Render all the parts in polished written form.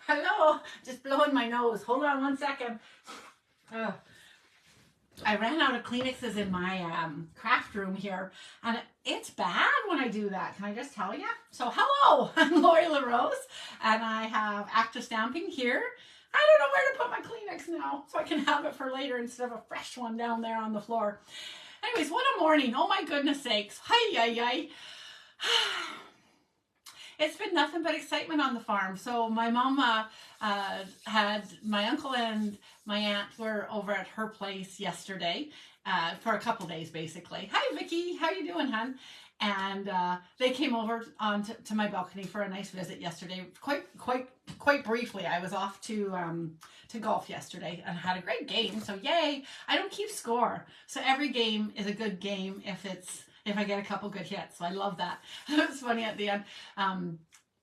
Hello, just blowing my nose. Hold on one second. I ran out of Kleenexes in my craft room here, and it's bad when I do that. Can I just tell you? So, hello, I'm Lori LaRose, and I have active stamping here. I don't know where to put my Kleenex now, so I can have it for later instead of a fresh one down there on the floor. Anyways, what a morning. Oh my goodness sakes. Hi. It's been nothing but excitement on the farm. So my mom had my uncle and my aunt were over at her place yesterday for a couple days, basically. Hi, Vicky. How you doing, hon? And they came over to my balcony for a nice visit yesterday. Quite briefly. I was off to golf yesterday and had a great game. So yay! I don't keep score. So every game is a good game if I get a couple good hits. So I love that. It was funny at the end.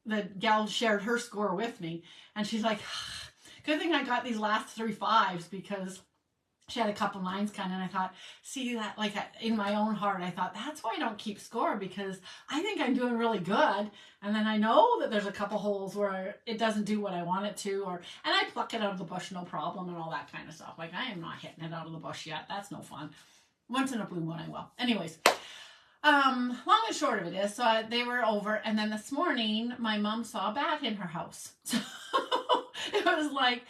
The gal shared her score with me, and she's like, good thing I got these last 3 5s, because she had a couple 9s kind of, and I thought, see that, like, in my own heart, I thought, that's why I don't keep score, because I think I'm doing really good, and then I know that there's a couple holes where it doesn't do what I want it to, and I pluck it out of the bush, no problem, and all that kind of stuff. Like, I am not hitting it out of the bush yet. That's no fun. Once in a blue moon, I will. Anyways, long and short of it is, so they were over, and then this morning my mom saw a bat in her house. So it was like,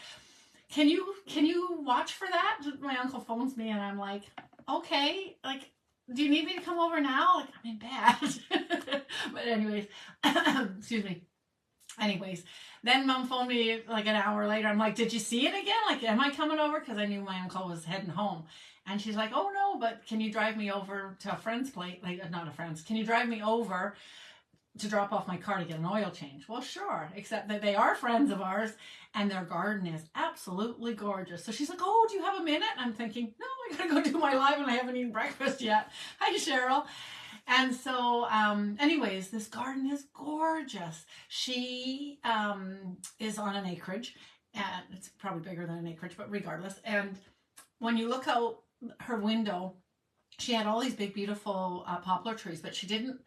can you watch for that? My uncle phones me, and I'm like, okay, like, do you need me to come over now? Like, I'm in bed. But anyways, excuse me. Anyways, then mom phoned me like an hour later. I'm like, did you see it again? Like, am I coming over? Because I knew my uncle was heading home. And she's like, oh no, but can you drive me over to a friend's place? Like, not a friend's. Can you drive me over to drop off my car to get an oil change? Well, sure, except that they are friends of ours, and their garden is absolutely gorgeous. So she's like, oh, do you have a minute? And I'm thinking, no, I gotta go do my live and I haven't eaten breakfast yet. Hi, Cheryl. And so, anyways, this garden is gorgeous. She is on an acreage, and it's probably bigger than an acreage, but regardless. And when you look out her window, she had all these big, beautiful poplar trees, but she didn't.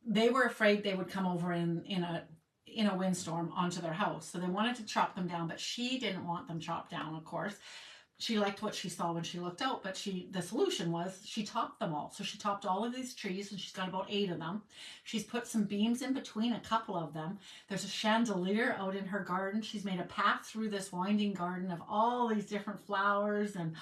They were afraid they would come over in a windstorm onto their house, so they wanted to chop them down, but she didn't want them chopped down, of course. She liked what she saw when she looked out, but the solution was she topped them all. So she topped all of these trees, and she's got about 8 of them. She's put some beams in between a couple of them. There's a chandelier out in her garden. She's made a path through this winding garden of all these different flowers, and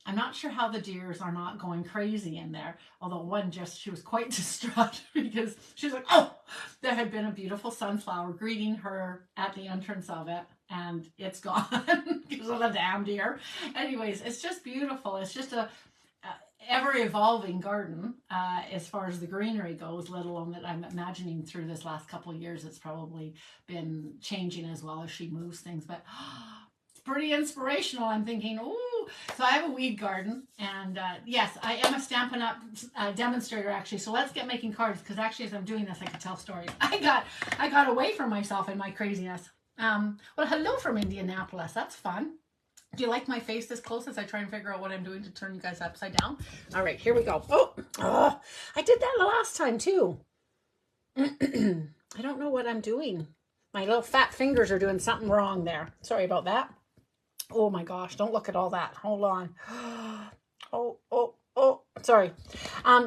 I'm not sure how the deers are not going crazy in there. Although she was quite distraught because she was like, oh, there had been a beautiful sunflower greeting her at the entrance of it, and it's gone because of the damn deer. Anyways, it's just beautiful. It's just a ever evolving garden as far as the greenery goes, let alone that I'm imagining through this last couple of years it's probably been changing as well as she moves things. But it's pretty inspirational. I'm thinking, ooh. So I have a weed garden, and yes, I am a Stampin' Up demonstrator, actually. So let's get making cards, because actually as I'm doing this, I could tell stories. I got away from myself in my craziness. Well, hello from Indianapolis. That's fun. Do you like my face this close as I try and figure out what I'm doing to turn you guys upside down? All right, here we go. Oh, I did that the last time too. I don't know what I'm doing. My little fat fingers are doing something wrong there. Sorry about that. Oh my gosh, don't look at all that. Hold on. Oh, sorry.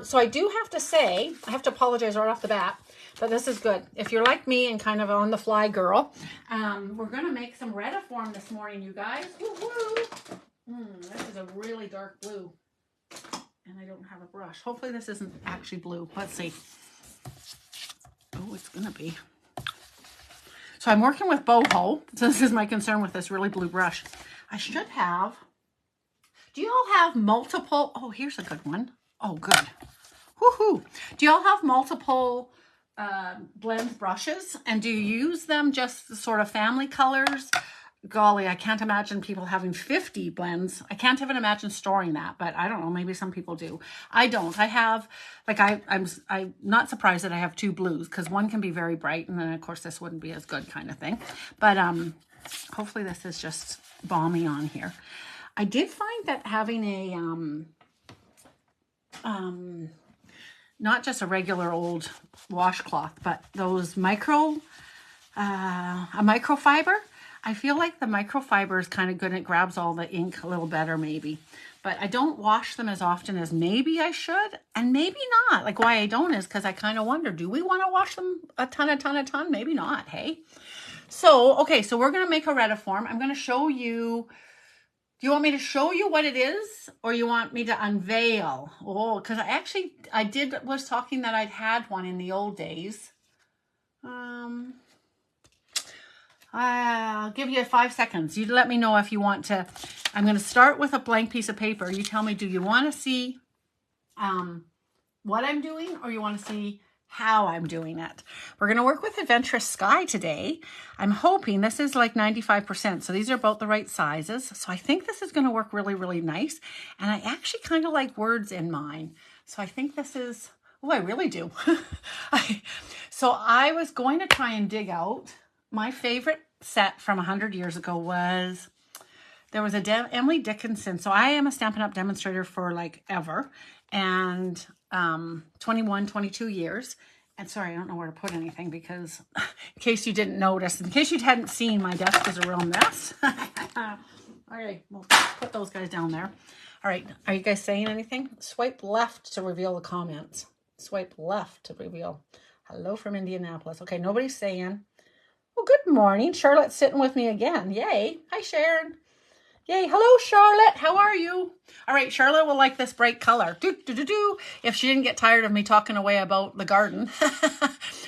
So I do have to say, I have to apologize right off the bat, but this is good. If you're like me and kind of on the fly girl, we're going to make some Retiform this morning, you guys. Woo-hoo. This is a really dark blue, and I don't have a brush. Hopefully this isn't actually blue. Let's see. Oh, it's going to be. So I'm working with boho. So this is my concern with this really blue brush. I should have. Do you all have multiple? Oh, here's a good one. Oh, good. Woohoo. Do you all have multiple blend brushes? And do you use them just sort of family colors? Golly, I can't imagine people having 50 blends. I can't even imagine storing that, but I don't know. Maybe some people do. I don't. I have, like, I'm not surprised that I have 2 blues, because one can be very bright, and then of course this wouldn't be as good, kind of thing. But hopefully this is just balmy on here. I did find that having a not just a regular old washcloth, but those micro a microfiber. I feel like the microfiber is kind of good. It grabs all the ink a little better maybe. But I don't wash them as often as maybe I should, and maybe not. Like why I don't is because I kind of wonder, do we want to wash them a ton? Maybe not, hey? So, okay, so we're going to make a Retiform. I'm going to show you. Do you want me to show you what it is, or you want me to unveil? Oh, because I was talking that I'd had one in the old days. I'll give you 5 seconds. You let me know if you want to. I'm going to start with a blank piece of paper. You tell me, do you want to see what I'm doing, or you want to see how I'm doing it? We're going to work with Adventurous Sky today. I'm hoping this is like 95%. So these are about the right sizes. So I think this is going to work really, really nice. And I actually kind of like words in mine. So I think this is, oh, I really do. So I was going to try and dig out my favorite set from 100 years ago was, there was Emily Dickinson. So I am a Stampin' Up! Demonstrator for like ever. And 21, 22 years. And sorry, I don't know where to put anything because in case you didn't notice, in case you hadn't seen, my desk is a real mess. All right, we'll put those guys down there. All right, are you guys saying anything? Swipe left to reveal the comments. Swipe left to reveal. Hello from Indianapolis. Okay, nobody's saying. Well, good morning. Charlotte's sitting with me again. Yay. Hi, Sharon. Yay. Hello, Charlotte. How are you? All right, Charlotte will like this bright color. If she didn't get tired of me talking away about the garden.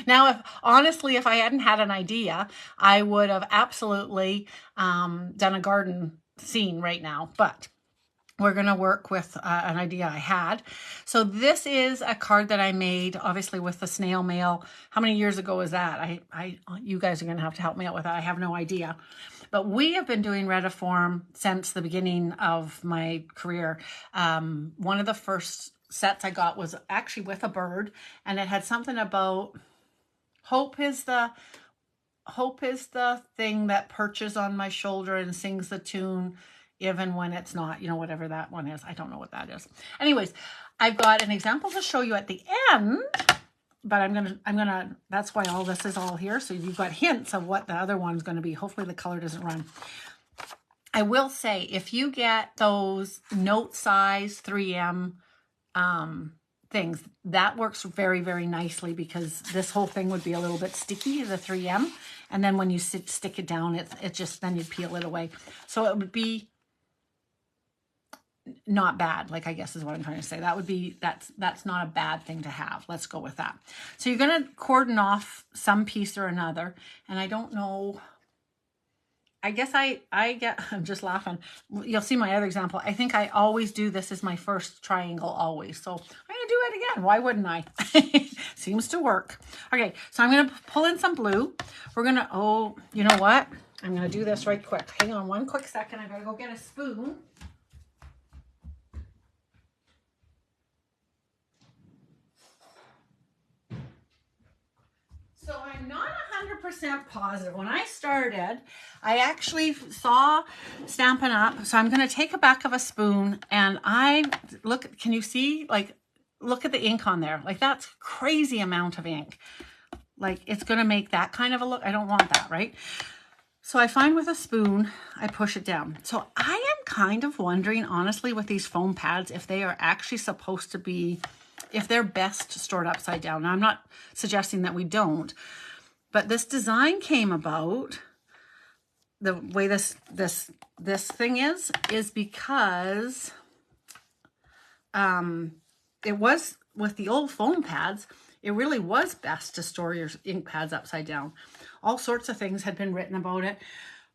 Now, honestly, if I hadn't had an idea, I would have absolutely done a garden scene right now. But we're going to work with an idea I had. So this is a card that I made, obviously, with the snail mail. How many years ago was that? You guys are going to have to help me out with that. I have no idea. But we have been doing Retiform since the beginning of my career. One of the first sets I got was actually with a bird, and it had something about hope is the thing that perches on my shoulder and sings the tune even when it's not, you know, whatever that one is. I don't know what that is. Anyways, I've got an example to show you at the end, but I'm gonna, that's why all this is all here. So you've got hints of what the other one's going to be. Hopefully the color doesn't run. I will say, if you get those note size 3M things, that works very, very nicely, because this whole thing would be a little bit sticky, the 3M. And then when you stick it down, it just, then you'd peel it away. So it would be not bad, like, I guess is what I'm trying to say. That would be, that's not a bad thing to have. Let's go with that. So you're going to cordon off some piece or another. And I don't know, I guess I'm just laughing. You'll see my other example. I think I always do this as my first triangle always. So I'm going to do it again. Why wouldn't I? Seems to work. Okay, so I'm going to pull in some blue. We're going to, oh, you know what? I'm going to do this right quick. Hang on one quick second. I got to go get a spoon. So I'm not 100% positive. When I started, I actually saw Stampin' Up. So I'm going to take a back of a spoon, and look, can you see? Like, look at the ink on there. Like, that's crazy amount of ink. Like, it's going to make that kind of a look. I don't want that, right? So I find with a spoon, I push it down. So I am kind of wondering, honestly, with these foam pads, if they are actually supposed to be, if they're best stored upside down. Now, I'm not suggesting that we don't, but this design came about, the way this thing is because it was, with the old foam pads, it really was best to store your ink pads upside down. All sorts of things had been written about it.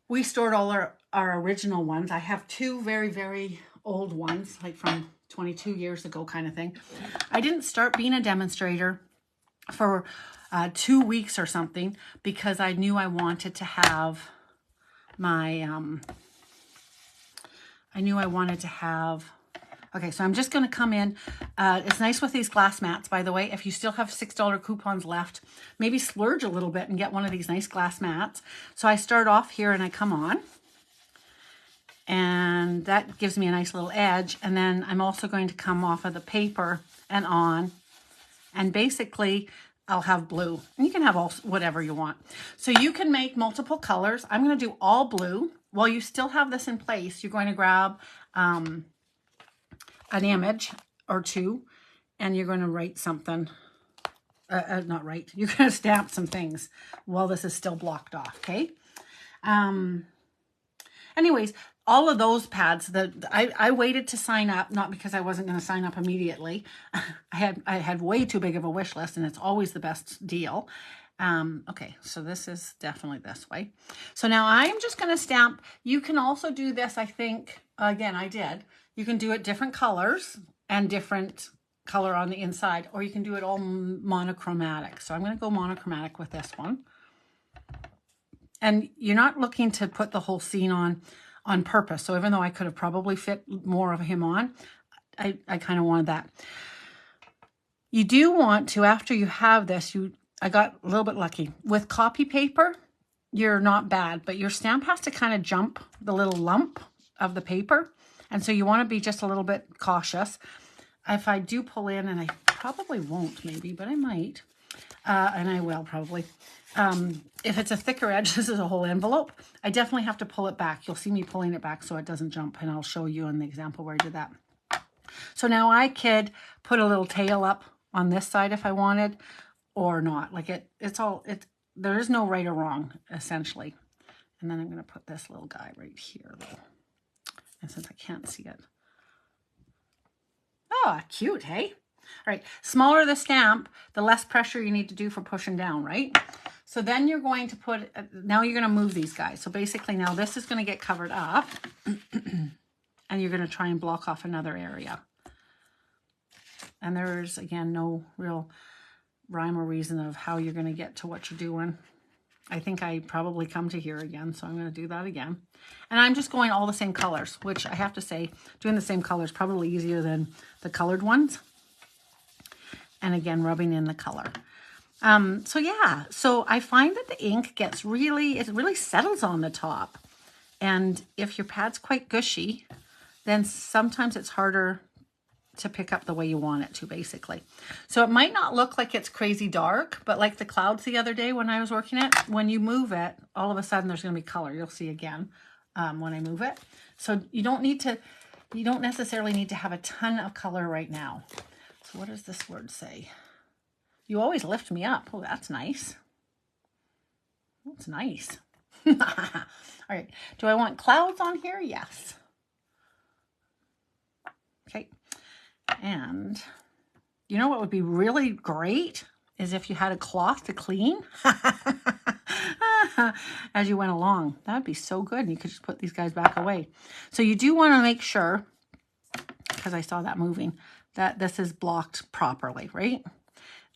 We stored all our original ones. I have two very, very old ones, like from 22 years ago kind of thing. I didn't start being a demonstrator for 2 weeks or something, because I knew I wanted to have my, okay, so I'm just going to come in. It's nice with these glass mats, by the way. If you still have $6 coupons left, maybe splurge a little bit and get one of these nice glass mats. So I start off here and I come on. And that gives me a nice little edge. And then I'm also going to come off of the paper and on. And basically, I'll have blue. And you can have all whatever you want. So you can make multiple colors. I'm going to do all blue. While you still have this in place, you're going to grab an image or two, and you're going to write something. Not write. You're going to stamp some things while this is still blocked off, okay? Anyways, all of those pads, I waited to sign up, not because I wasn't going to sign up immediately. I had way too big of a wish list, and it's always the best deal. Okay, so this is definitely this way. So now I'm just going to stamp. You can also do this, I think, again, I did. You can do it different colors and different color on the inside, or you can do it all monochromatic. So I'm going to go monochromatic with this one. And you're not looking to put the whole scene on purpose. So even though I could have probably fit more of him on, I kind of wanted that. You do want to, after you have this, I got a little bit lucky. With copy paper, you're not bad, but your stamp has to kind of jump the little lump of the paper. And so you want to be just a little bit cautious. If I do pull in, and I probably won't maybe, but I might, and I will probably. If it's a thicker edge, this is a whole envelope, I definitely have to pull it back. You'll see me pulling it back so it doesn't jump, and I'll show you in the example where I did that. So now I could put a little tail up on this side if I wanted, or not. Like there is no right or wrong, essentially. And then I'm going to put this little guy right here, though. And since I can't see it. Oh, cute, hey? All right, smaller the stamp, the less pressure you need to do for pushing down, right? So then you're going to put, now you're going to move these guys. So basically now this is going to get covered up and you're going to try and block off another area. And there's, again, no real rhyme or reason of how you're going to get to what you're doing. I think I probably come to here again, so I'm going to do that again. And I'm just going all the same colors, which I have to say, doing the same colors is probably easier than the colored ones. And again, rubbing in the color. So yeah, so I find that the ink gets it really settles on the top. And if your pad's quite gushy, then sometimes it's harder to pick up the way you want it to, basically. So it might not look like it's crazy dark, but like the clouds the other day when I was working it, when you move it, all of a sudden there's going to be color. You'll see again when I move it. So you don't necessarily need to have a ton of color right now. So what does this word say? You always lift me up. Oh, that's nice. That's nice. All right. Do I want clouds on here? Yes. Okay. And you know what would be really great is if you had a cloth to clean as you went along. That would be so good. And you could just put these guys back away. So you do want to make sure, because I saw that moving, that this is blocked properly, right?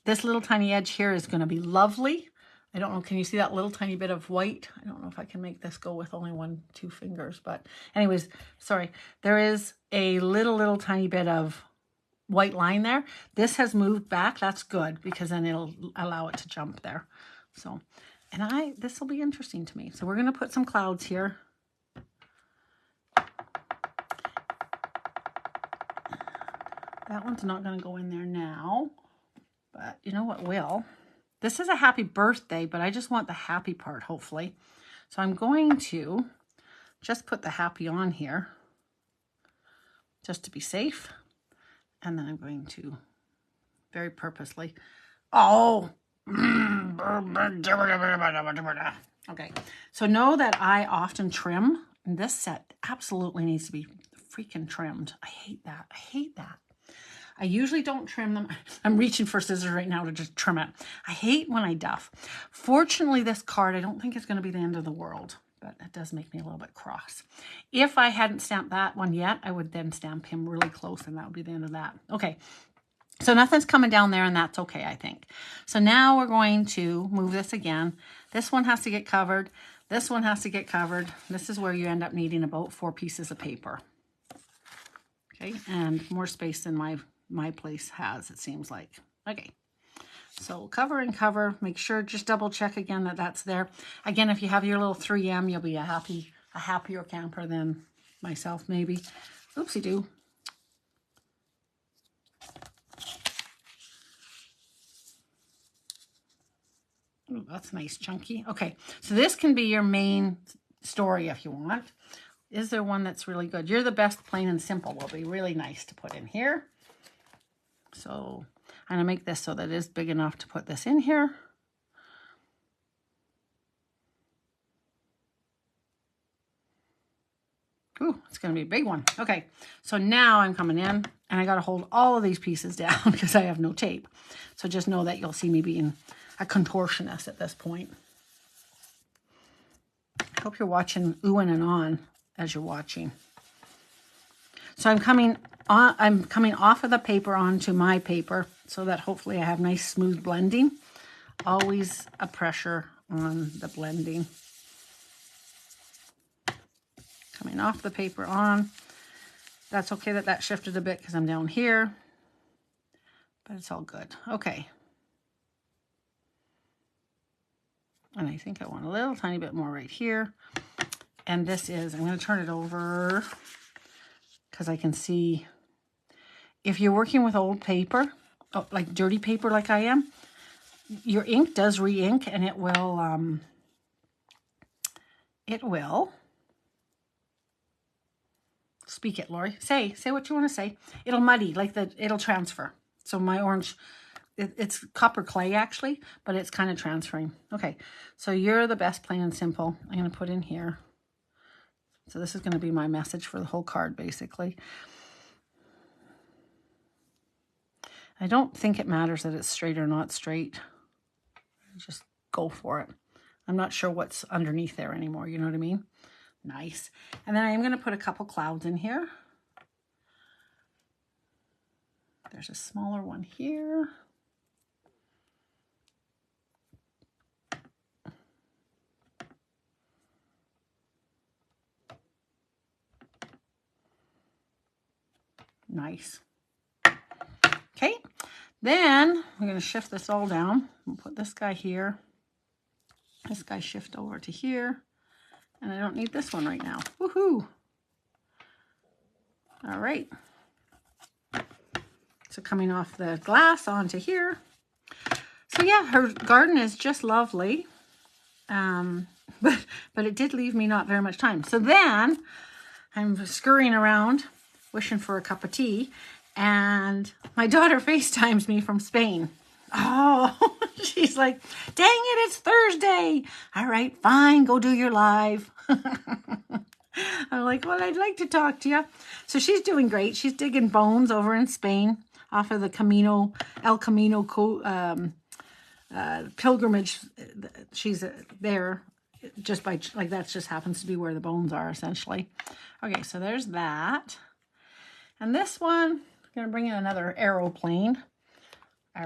This little tiny edge here is going to be lovely. I don't know, can you see that little tiny bit of white? I don't know if I can make this go with only 2 fingers, but anyways, sorry. There is a little tiny bit of white line there. This has moved back. That's good because then it'll allow it to jump there. So, and this will be interesting to me. So we're going to put some clouds here. That one's not going to go in there now, but you know what will? This is a happy birthday, but I just want the happy part, hopefully. So I'm going to just put the happy on here just to be safe. And then I'm going to very purposely, okay. So know that I often trim, and this set absolutely needs to be freaking trimmed. I hate that. I hate that. I usually don't trim them. I'm reaching for scissors right now to just trim it. I hate when I duff. Fortunately, this card, I don't think it's going to be the end of the world, but it does make me a little bit cross. If I hadn't stamped that one yet, I would then stamp him really close, and that would be the end of that. Okay, so nothing's coming down there, and that's okay, I think. So now we're going to move this again. This one has to get covered. This one has to get covered. This is where you end up needing about 4 pieces of paper. Okay, and more space than my place has, it seems like. Okay, so cover and cover. Make sure, just double check again that that's there. Again, if you have your little 3M, you'll be a happier camper than myself, maybe. Oopsie-doo. Ooh, that's nice, chunky. Okay, so this can be your main story if you want. Is there one that's really good? You're the best, plain and simple will be really nice to put in here. So I'm going to make this so that it is big enough to put this in here. Ooh, it's going to be a big one. Okay, so now I'm coming in and I got to hold all of these pieces down because I have no tape. So just know that you'll see me being a contortionist at this point. I hope you're watching oohing and on as you're watching. So I'm coming off of the paper onto my paper so that hopefully I have nice smooth blending. Always a pressure on the blending. Coming off the paper on. That's okay that shifted a bit because I'm down here, but it's all good. Okay. And I think I want a little tiny bit more right here. And this is, I'm going to turn it over because I can see if you're working with old paper, like dirty paper like I am, your ink does re-ink and it will speak it, Lori. Say what you want to say. It'll muddy, it'll transfer. So my orange, it's copper clay actually, but it's kind of transferring. Okay, so you're the best, plain and simple. I'm going to put in here. So this is going to be my message for the whole card, basically. I don't think it matters that it's straight or not straight. Just go for it. I'm not sure what's underneath there anymore. You know what I mean? Nice. And then I am going to put a couple clouds in here. There's a smaller one here. Nice. Okay, then I'm going to shift this all down. We'll put this guy here. This guy shift over to here. And I don't need this one right now. Woohoo! All right. So coming off the glass onto here. So yeah, her garden is just lovely. But it did leave me not very much time. So then I'm scurrying around wishing for a cup of tea, and my daughter FaceTimes me from Spain. Oh, she's like, dang it, it's Thursday. All right, fine, go do your live. I'm like, well, I'd like to talk to you. So she's doing great. She's digging bones over in Spain off of the El Camino pilgrimage. She's there just by, like, that just happens to be where the bones are, essentially. Okay, so there's that. And this one, I'm going to bring in another aeroplane. I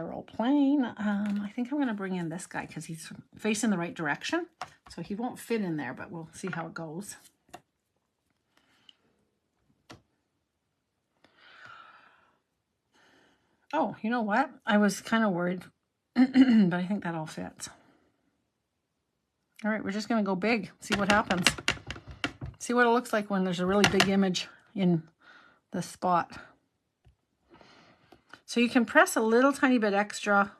think I'm going to bring in this guy because he's facing the right direction. So he won't fit in there, but we'll see how it goes. Oh, you know what? I was kind of worried, but I think that all fits. All right, we're just going to go big, see what happens. See what it looks like when there's a really big image in the spot. So you can press a little tiny bit extra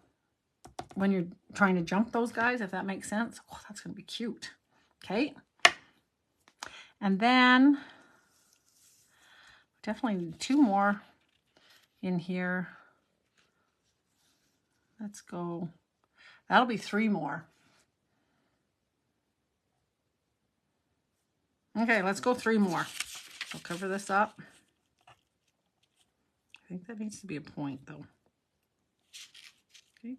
when you're trying to jump those guys, if that makes sense. Oh, that's going to be cute. Okay. And then definitely need 2 more in here. Let's go. That'll be 3 more. Okay, let's go 3 more. I'll cover this up. I think that needs to be a point, though. Okay.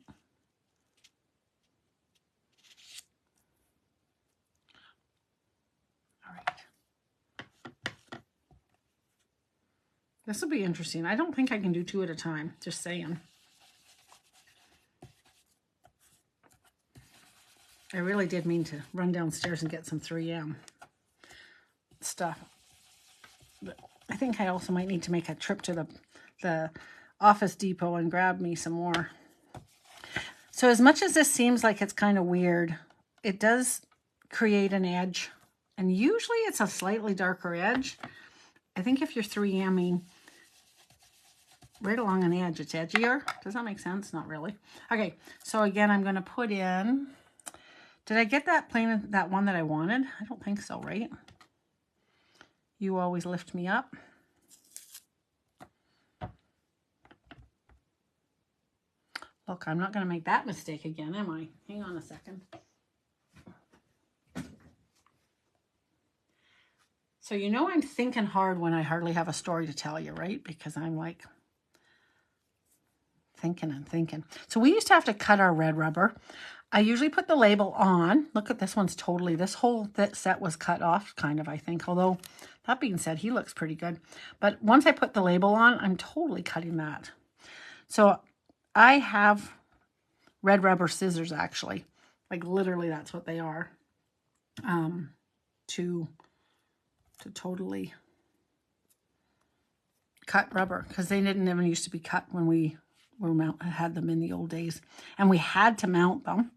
All right. This will be interesting. I don't think I can do 2 at a time. Just saying. I really did mean to run downstairs and get some 3M stuff. But I think I also might need to make a trip to the Office Depot and grab me some more. So as much as this seems like it's kind of weird, it does create an edge. And usually it's a slightly darker edge. I think if you're 3M'ing right along an edge, it's edgier. Does that make sense? Not really. Okay, so again, I'm going to put in Did I get that plain, that one that I wanted? I don't think so, right? You always lift me up. Look, I'm not going to make that mistake again, am I? Hang on a second. So you know I'm thinking hard when I hardly have a story to tell you, right? Because I'm like thinking and thinking. So we used to have to cut our red rubber. I usually put the label on. Look at this one's totally, this whole set was cut off kind of, I think. Although that being said, he looks pretty good. But once I put the label on, I'm totally cutting that. So I have red rubber scissors actually. Like literally that's what they are. To totally cut rubber, because they didn't even used to be cut when we had them in the old days, and we had to mount them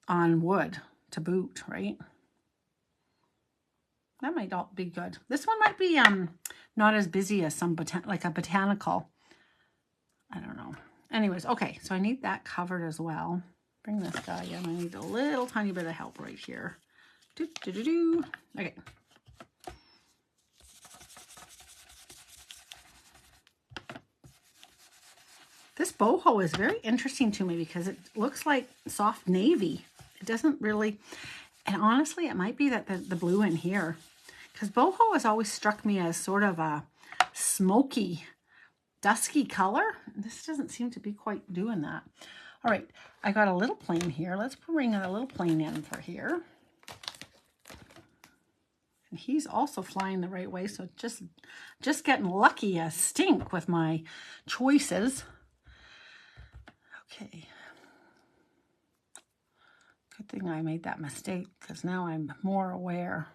on wood to boot, right? That might all be good. This one might be not as busy as some like a botanical. I don't know. Anyways, okay, so I need that covered as well. Bring this guy in. I need a little tiny bit of help right here. Okay. This boho is very interesting to me because it looks like soft navy. It doesn't really, and honestly, it might be that the blue in here, because boho has always struck me as sort of a smoky, dusky color. This doesn't seem to be quite doing that. All right, I got a little plain here. Let's bring a little plain in for here. And he's also flying the right way, so just getting lucky as stink with my choices. Okay. Good thing I made that mistake, because now I'm more aware.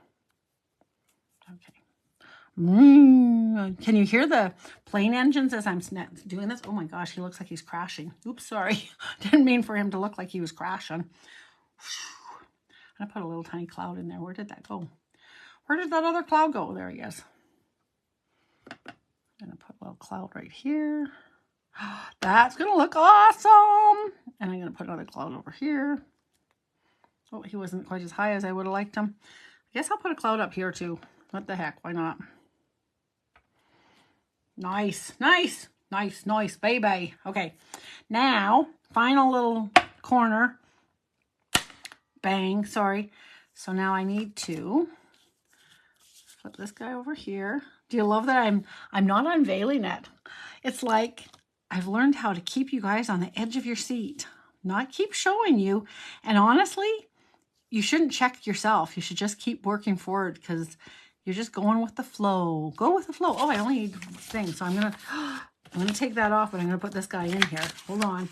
Okay. Can you hear the plane engines as I'm doing this? Oh my gosh, he looks like he's crashing. Oops, sorry. Didn't mean for him to look like he was crashing. I'm going to put a little tiny cloud in there. Where did that go? Where did that other cloud go? There he is. I'm going to put a little cloud right here. That's going to look awesome. And I'm going to put another cloud over here. Oh, he wasn't quite as high as I would have liked him. I guess I'll put a cloud up here too. What the heck? Why not? Nice, nice, nice, nice, baby. Okay, now, final little corner. Bang, sorry. So now I need to flip this guy over here. Do you love that I'm not unveiling it? It's like I've learned how to keep you guys on the edge of your seat, not keep showing you. And honestly, you shouldn't check yourself. You should just keep working forward, because you're just going with the flow. Go with the flow. Oh, I only need things. So I'm gonna take that off, but I'm gonna put this guy in here. Hold on.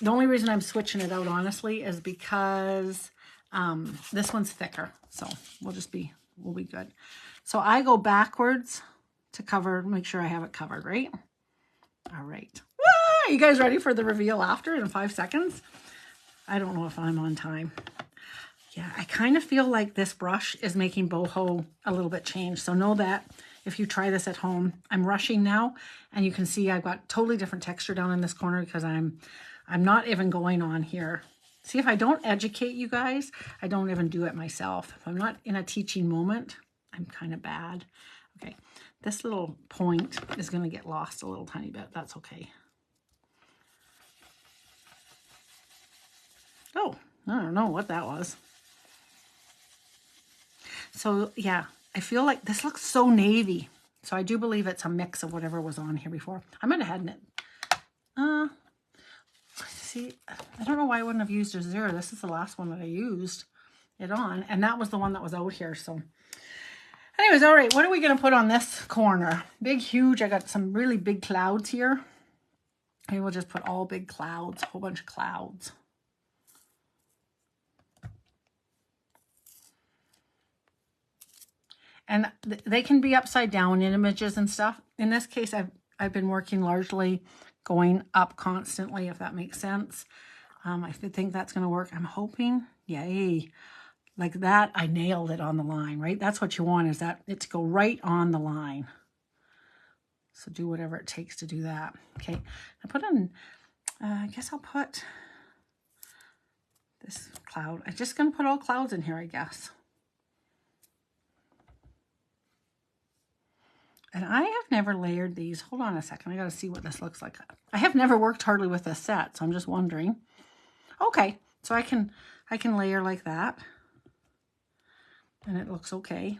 The only reason I'm switching it out, honestly, is because this one's thicker. So we'll be good. So I go backwards to cover, make sure I have it covered, right? All right. Are you guys ready for the reveal after in 5 seconds? I don't know if I'm on time. Yeah, I kind of feel like this brush is making boho a little bit change. So know that if you try this at home. I'm rushing now, and you can see I've got totally different texture down in this corner because I'm not even going on here. See, if I don't educate you guys, I don't even do it myself. If I'm not in a teaching moment, I'm kind of bad. Okay, this little point is going to get lost a little tiny bit. That's okay. Oh, I don't know what that was. So yeah, I feel like this looks so navy. So I do believe it's a mix of whatever was on here before. I'm going to head in it. See, I don't know why I wouldn't have used a 0. This is the last one that I used it on. And that was the one that was out here. So anyways, all right, what are we going to put on this corner? Big, huge. I got some really big clouds here. Maybe we'll just put all big clouds, a whole bunch of clouds. And they can be upside down in images and stuff. In this case, I've been working largely going up constantly, if that makes sense. I think that's going to work. I'm hoping. Yay. Like that, I nailed it on the line, right? That's what you want, is that it to go right on the line. So do whatever it takes to do that. Okay. I put in, I guess I'll put this cloud. I'm just going to put all clouds in here, I guess. And I have never layered these. Hold on a second. I got to see what this looks like. I have never worked hardly with this set, so I'm just wondering. Okay, so I can layer like that. And it looks okay.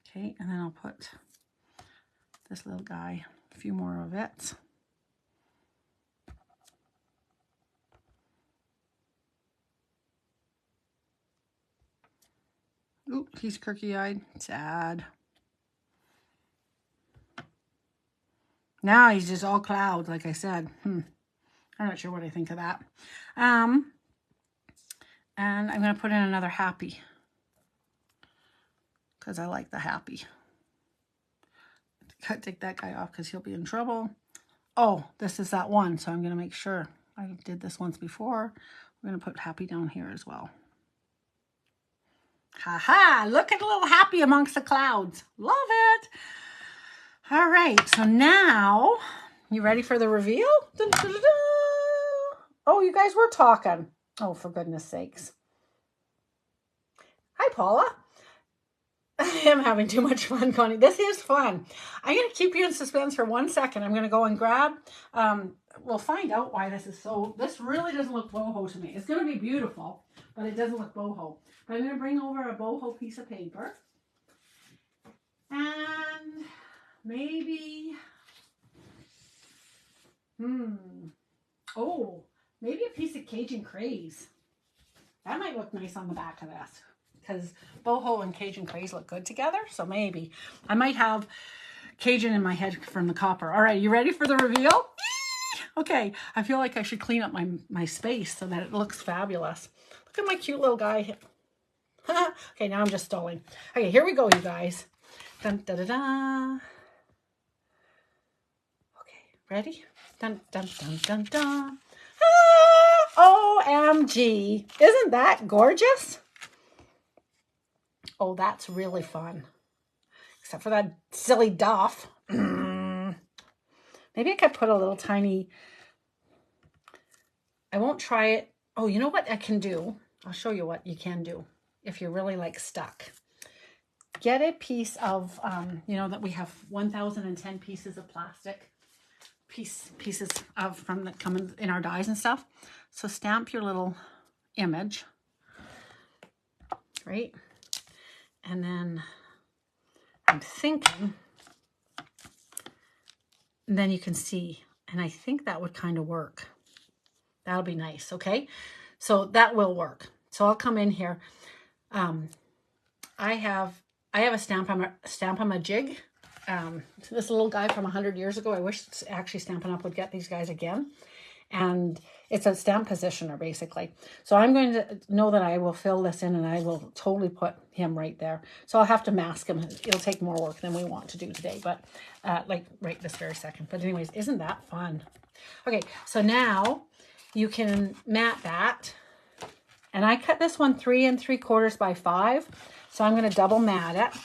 Okay, and then I'll put this little guy, a few more of it. Ooh, he's quirky-eyed. Sad. Now he's just all clouds, like I said. I'm not sure what I think of that. And I'm going to put in another happy, because I like the happy. Take that guy off because he'll be in trouble. Oh, this is that one, so I'm going to make sure. I did this once before. We're going to put happy down here as well. Ha-ha! Look at a little happy amongst the clouds. Love it! All right, so now, you ready for the reveal? Dun, dun, dun, dun. Oh, you guys were talking. Oh, for goodness sakes. Hi, Paula. I am having too much fun, Connie. This is fun. I'm going to keep you in suspense for 1 second. I'm going to go and grab, we'll find out why this is so, this really doesn't look boho to me. It's going to be beautiful, but it doesn't look boho. But I'm going to bring over a boho piece of paper. And maybe, oh, maybe a piece of Cajun craze. That might look nice on the back of this, because boho and Cajun craze look good together. So maybe I might have Cajun in my head from the copper. All right, you ready for the reveal? Okay, I feel like I should clean up my space so that it looks fabulous. Look at my cute little guy. Okay, now I'm just stalling. Okay, here we go, you guys. Dun, da, da, da. Okay, ready? Dun, dun, dun, dun, dun. Ah, OMG. Isn't that gorgeous? Oh, that's really fun. Except for that silly duff. Maybe I could put a little tiny... I won't try it. Oh, you know what I can do? I'll show you what you can do if you're really like stuck. Get a piece of, you know, that we have 1,010 pieces of plastic. Pieces of from that come in our dies and stuff. So stamp your little image. Right? And then I'm thinking, and then you can see, and I think that would kind of work. That'll be nice, okay? So that will work. So I'll come in here. I have a Stamp-A-Ma jig. This little guy from 100 years ago. I wish actually Stampin' Up! Would get these guys again. And it's a stamp positioner, basically. So I'm going to know that I will fill this in, and I will totally put him right there. So I'll have to mask him. It'll take more work than we want to do today, but like right this very second. But anyways, isn't that fun? Okay, so now you can mat that. And I cut this one 3 3/4 by 5. So I'm going to double mat it.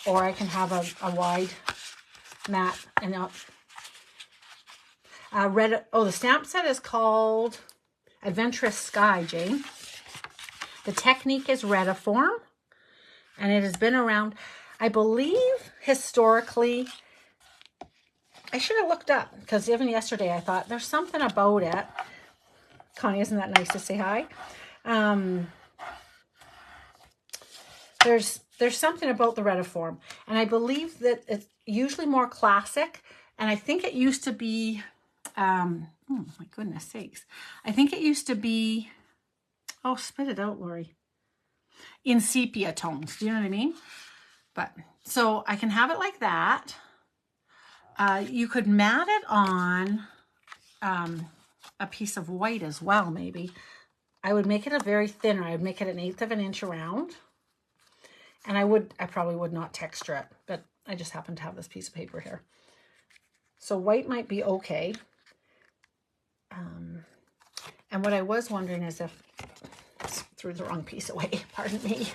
Or I can have a wide mat. And the stamp set is called Adventurous Sky, Jane. The technique is Retiform. And it has been around, I believe, historically. I should have looked up, because even yesterday I thought there's something about it. Connie, isn't that nice to say hi? There's something about the Retiform, and I believe that it's usually more classic, and I think it used to be, oh my goodness sakes, I think it used to be, oh, spit it out, Lori, in sepia tones, do you know what I mean? But, so I can have it like that. You could mat it on a piece of white as well, maybe. I would make it a very thinner. I would make it 1/8 of an inch around. And I probably would not texture it, but I just happen to have this piece of paper here. So white might be okay. And what I was wondering is if, threw the wrong piece away, pardon me,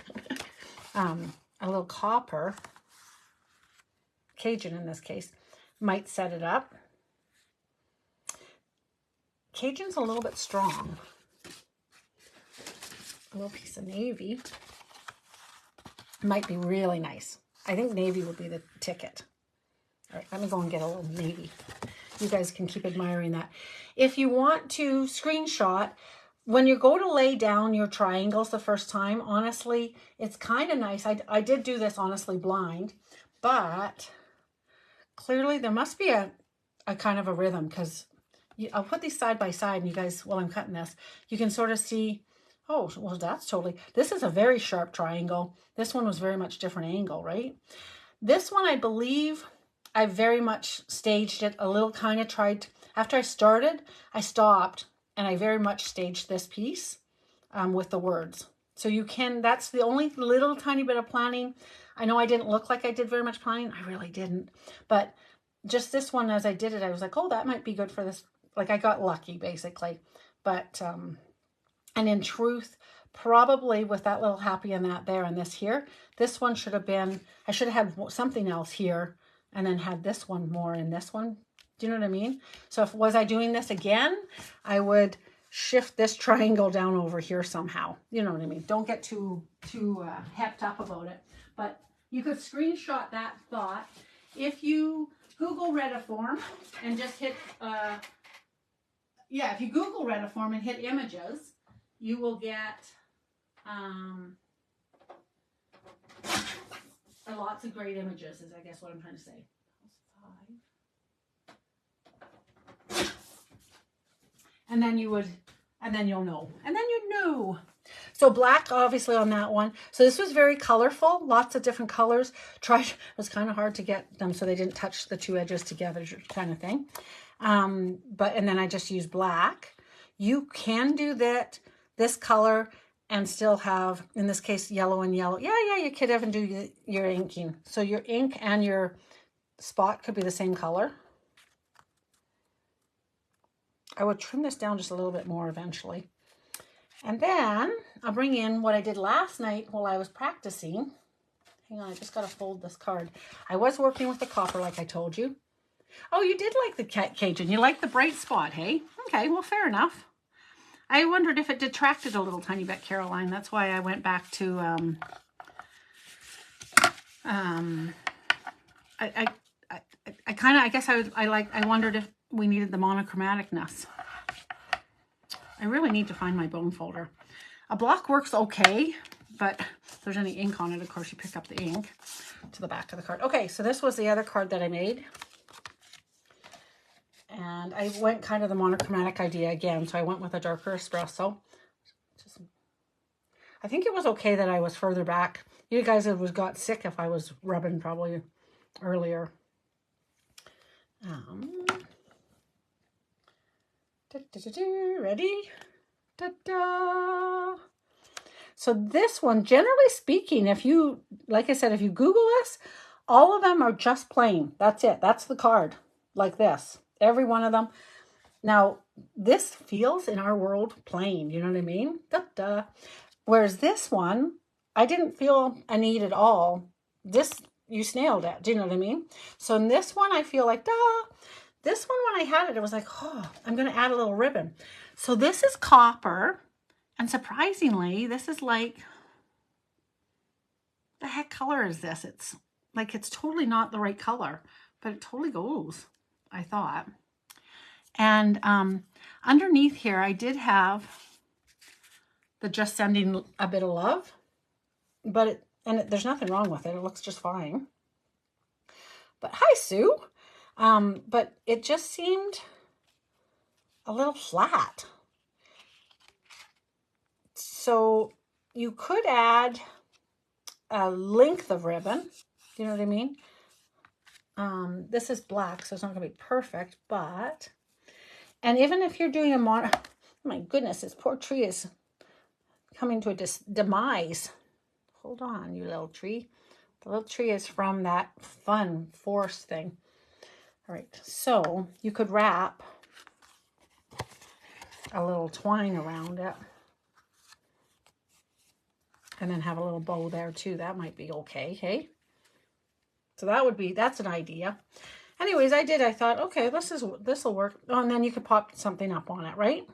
a little copper. Cajun in this case, might set it up. Cajun's a little bit strong. A little piece of navy might be really nice. I think navy would be the ticket. All right, let me go and get a little navy. You guys can keep admiring that. If you want to screenshot, when you go to lay down your triangles the first time, honestly, it's kind of nice. I did do this honestly blind, but clearly there must be a kind of a rhythm, because I'll put these side by side and you guys, while I'm cutting this, you can sort of see, oh, well, that's totally, this is a very sharp triangle. This one was very much different angle, right? This one, I believe I very much staged it a little, kind of tried, after I started, I stopped and I very much staged this piece with the words. So you can, that's the only little tiny bit of planning. I know I didn't look like I did very much planning. I really didn't. But just this one, as I did it, I was like, oh, that might be good for this. Like, I got lucky, basically. But, and in truth, probably with that little happy and that there and this here, this one should have been, I should have had something else here and then had this one more in this one. Do you know what I mean? So if was I doing this again, I would shift this triangle down over here somehow. You know what I mean? Don't get too hepped up about it. But you could screenshot that thought. If you Google Retiform and just hit, if you Google Retiform and hit images, you will get lots of great images, is I guess what I'm trying to say. And then you would, and then you'll know. And then you know. So black, obviously, on that one. So this was very colorful, lots of different colors. It was kind of hard to get them so they didn't touch the two edges together, kind of thing. And then I just used black. You can do this color and still have, in this case, yellow and yellow. Yeah, you could even do your inking. So your ink and your spot could be the same color. I would trim this down just a little bit more eventually. And then I'll bring in what I did last night while I was practicing. Hang on, I just got to fold this card. I was working with the copper like I told you. Oh, you did like the Cajun. You like the bright spot, hey? Okay, well, fair enough. I wondered if it detracted a little tiny bit, Caroline. That's why I went back to, I wondered if we needed the monochromaticness. I really need to find my bone folder. A block works okay, but if there's any ink on it, of course, you pick up the ink to the back of the card. Okay, so this was the other card that I made. And I went kind of the monochromatic idea again, so I went with a darker espresso. I think it was okay that I was further back. You guys would have got sick if I was rubbing probably earlier. Ready? Ta-da! So this one, generally speaking, if you, like I said, if you Google this, all of them are just plain. That's it. That's the card, like this. Every one of them. Now, this feels in our world plain. You know what I mean? Da-da. Whereas this one, I didn't feel a need at all. This, you snailed it. Do you know what I mean? So in this one, I feel like, this one, when I had it, it was like, oh, I'm going to add a little ribbon. So this is copper. And surprisingly, this is like, the heck color is this? It's like, it's totally not the right color, but it totally goes, I thought. And underneath here, I did have the just sending a bit of love, but there's nothing wrong with it. It looks just fine. But hi, Sue. But it just seemed a little flat. So you could add a length of ribbon. You know what I mean? This is black, so it's not going to be perfect, but, and even if you're doing oh my goodness, this poor tree is coming to a demise. Hold on, you little tree. The little tree is from that fun forest thing. All right, so you could wrap a little twine around it. And then have a little bow there too. That might be okay, hey? So that's an idea. Anyways, I thought, okay, this will work. Oh, and then you could pop something up on it, right?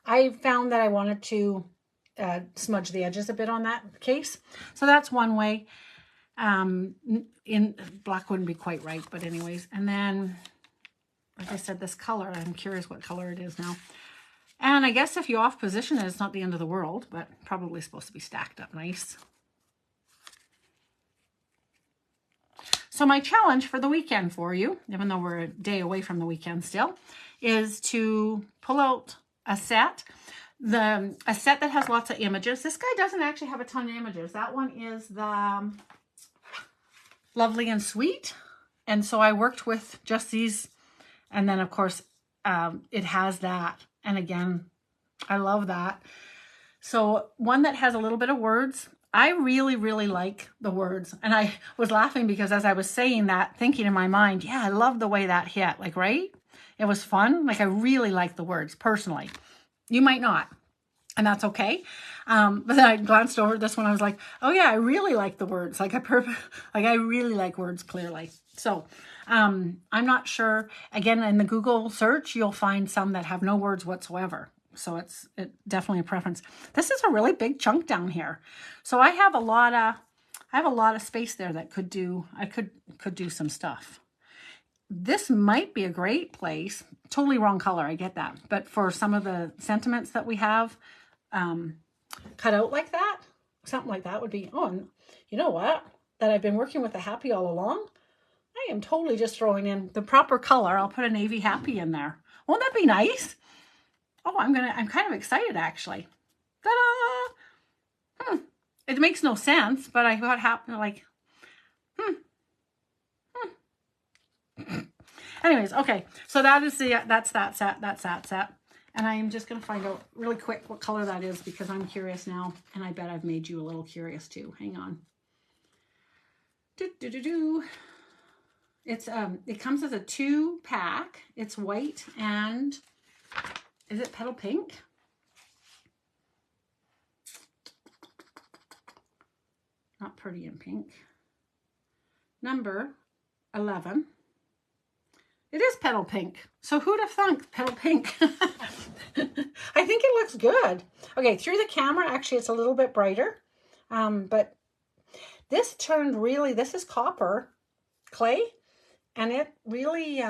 I found that I wanted to smudge the edges a bit on that case. So that's one way. In black wouldn't be quite right, but anyways. And then, like I said, this color, I'm curious what color it is now. And I guess if you off position it, it's not the end of the world, but probably supposed to be stacked up nice. So my challenge for the weekend for you, even though we're a day away from the weekend still, is to pull out a set. A set that has lots of images. This guy doesn't actually have a ton of images. That one is the Lovely and Sweet. And so I worked with just these. And then, of course, it has that. And again, I love that. So one that has a little bit of words. I really, really like the words. And I was laughing because as I was saying that, thinking in my mind, yeah, I love the way that hit. Like, right? It was fun. Like, I really like the words personally. You might not. And that's okay. But then I glanced over this one. I was like, oh yeah, I really like the words. Like I really like words clearly. So I'm not sure. Again, in the Google search, you'll find some that have no words whatsoever. So it's definitely a preference. This is a really big chunk down here. So I have a lot of space there that I could do some stuff. This might be a great place. Totally wrong color, I get that. But for some of the sentiments that we have cut out like that, something like that would be, oh, and you know what? That I've been working with the happy all along. I am totally just throwing in the proper color. I'll put a navy happy in there. Won't that be nice? Oh, I'm kind of excited actually. Ta-da! It makes no sense, but I got happy like, Anyways, okay. So that's that set. And I am just going to find out really quick what color that is because I'm curious now. And I bet I've made you a little curious too. Hang on. It's, it comes as a 2-pack. It's white and, is it petal pink? Not pretty in pink. Number 11. It is petal pink. So who'd have thunk petal pink? I think it looks good. Okay, through the camera, actually, it's a little bit brighter. But this this is copper clay. And it really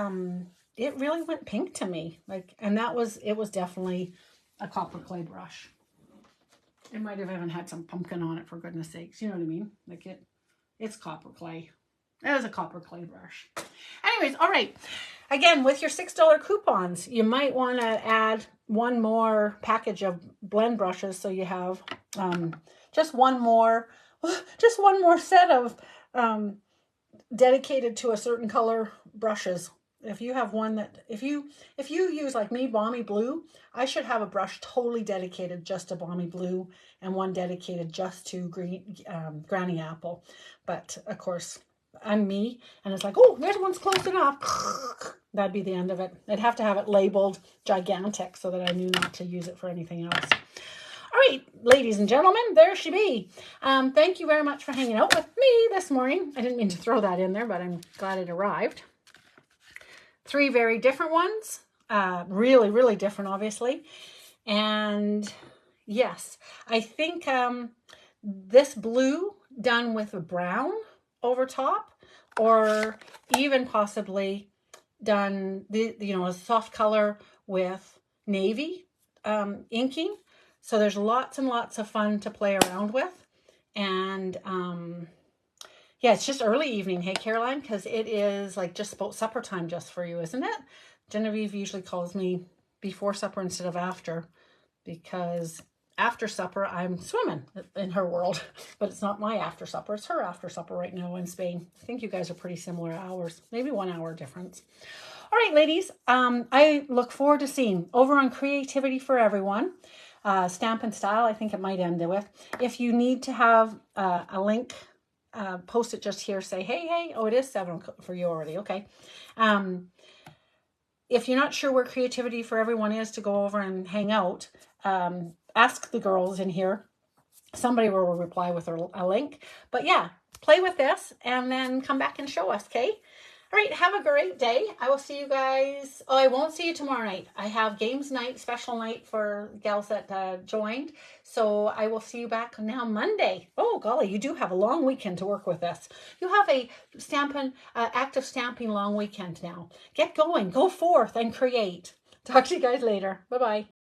went pink to me. And it was definitely a copper clay brush. It might have even had some pumpkin on it, for goodness sakes. You know what I mean? Like it's copper clay. It was a copper clay brush. Anyways, all right. Again, with your $6 coupons, you might want to add one more package of blend brushes so you have just one more set of dedicated to a certain color brushes. If you have one that, if you use like me, Balmy Blue, I should have a brush totally dedicated just to Balmy Blue and one dedicated just to Granny Apple. But of course, I'm me, and it's like, oh, this one's close enough. That'd be the end of it. I'd have to have it labeled gigantic so that I knew not to use it for anything else. All right, ladies and gentlemen, there she be. Thank you very much for hanging out with me this morning. I didn't mean to throw that in there, but I'm glad it arrived. 3 very different ones. Really, really different, obviously. And yes, I think this blue done with a brown over top, or even possibly done a soft color with navy inking. So there's lots and lots of fun to play around with. And yeah, it's just early evening, hey Caroline, because it is like just about supper time just for you, isn't it? Genevieve usually calls me before supper instead of after, because after supper I'm swimming in her world, but it's not my after supper, it's her after supper right now in Spain. I think you guys are pretty similar hours, maybe 1 hour difference. All right, ladies, I look forward to seeing over on Creativity for Everyone, Stamp and Style, I think it might end with. If you need to have a link, post it just here, say, hey, oh, it is 7 for you already, okay. If you're not sure where Creativity for Everyone is to go over and hang out, ask the girls in here. Somebody will reply with a link. But yeah, play with this, and then come back and show us, okay? All right, have a great day. I will see you guys. Oh, I won't see you tomorrow night. I have games night, special night for gals that joined. So I will see you back now Monday. Oh, golly, you do have a long weekend to work with this. You have a active stamping long weekend now. Get going, go forth and create. Talk to you guys later. Bye-bye.